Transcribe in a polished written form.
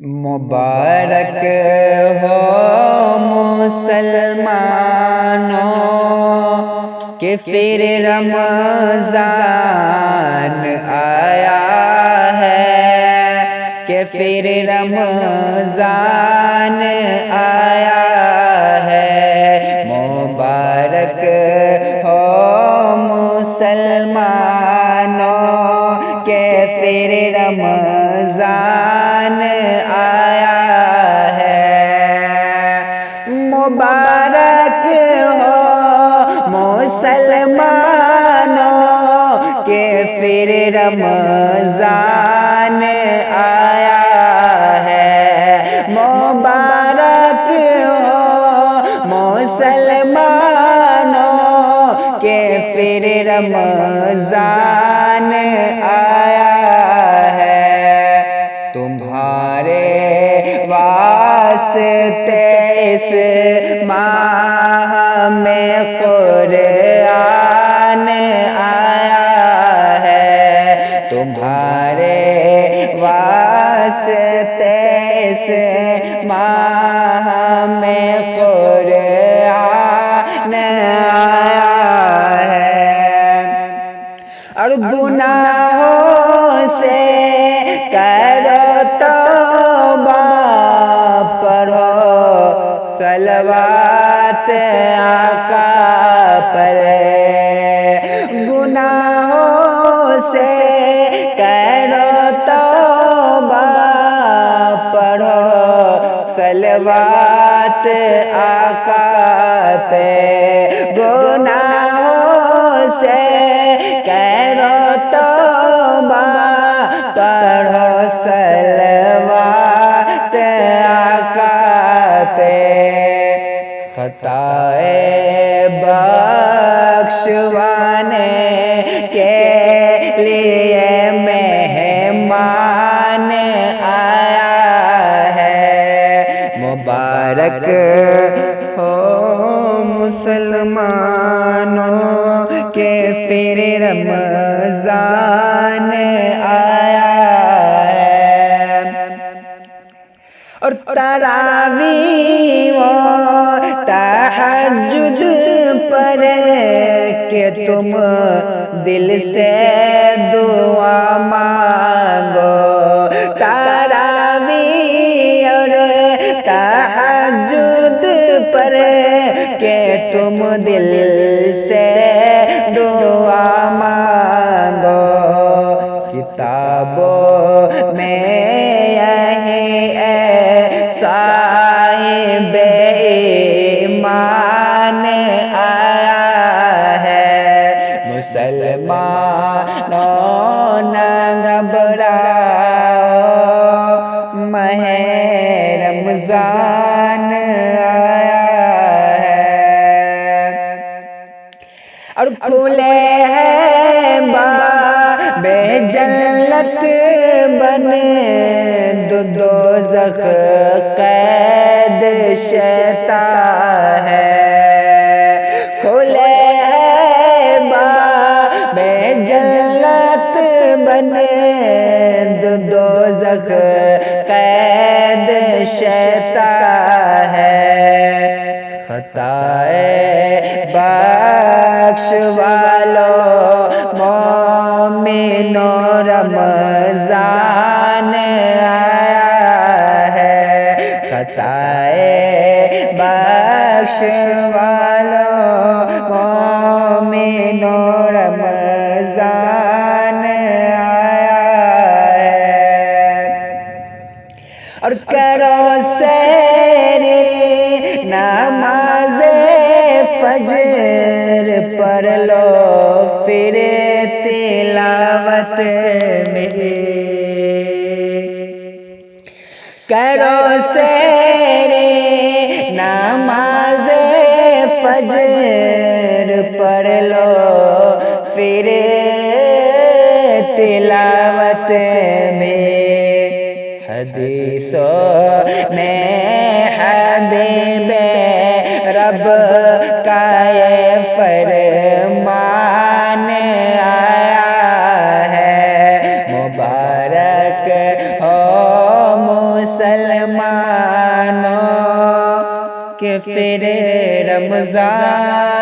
مبارک ہو مسلمانوں کہ پھر رمضان آیا ہے، کہ پھر رمضان آیا ہے۔ مبارک ہو مسلمانوں کہ پھر رمضان آیا ہے۔ مبارک ہو مسلمانوں کہ پھر رمضان آیا ہے۔ مبارک ہو مسلمانوں کہ پھر رمضان آیا ہے۔ تمہارے واسطے اس ماہ میں قرآن آیا ہے، تمہارے واسطے اس ماہ میں قرآن آیا ہے۔ اور گناہوں سے کرو توبہ، پڑھو صلوات آقا پر۔ گناہوں سے کرو توبہ، پڑھو صلوات آقا پہ۔ گناہوں سے کرو توبہ، پڑھو صلوات آقا پہ۔ خطائے بخشوانے کے لیے مہمان آیا ہے۔ مبارک ہو مسلمانوں کہ پھر رمضان آیا ہے۔ اور تراویح و تہجد پڑھ کے تم دل سے دعا مانگو۔ تراویح اور تہجد پڑھ کہ تم دل سے دعا مانگو۔ کتابوں میں یہی صاحب ایمان آیا ہے۔ مسلمانوں نہ گھبراؤ، ماہ رمضان آیا ہے۔ اور کھلے ہیں باب جنت بند، دوزخ قید شیطان ہے۔ کھلے ہیں باب جنت بند، دوزخ قید شیطان ہے۔ خطائے بخش والو مومنوں رمضان آیا ہے۔ خطائے بخش والو مومنوں رمضان آیا ہے۔ اور کرو سحری نماز فجر، پڑھ لو پھر تلاوت میں۔ کرو سحری نماز فجر، پڑھ لو پھر تلاوت میں۔ حدیثوں میں حبیب رب کا یہ فرمان آیا ہے۔ مبارک ہو مسلمانوں کہ پھر رمضان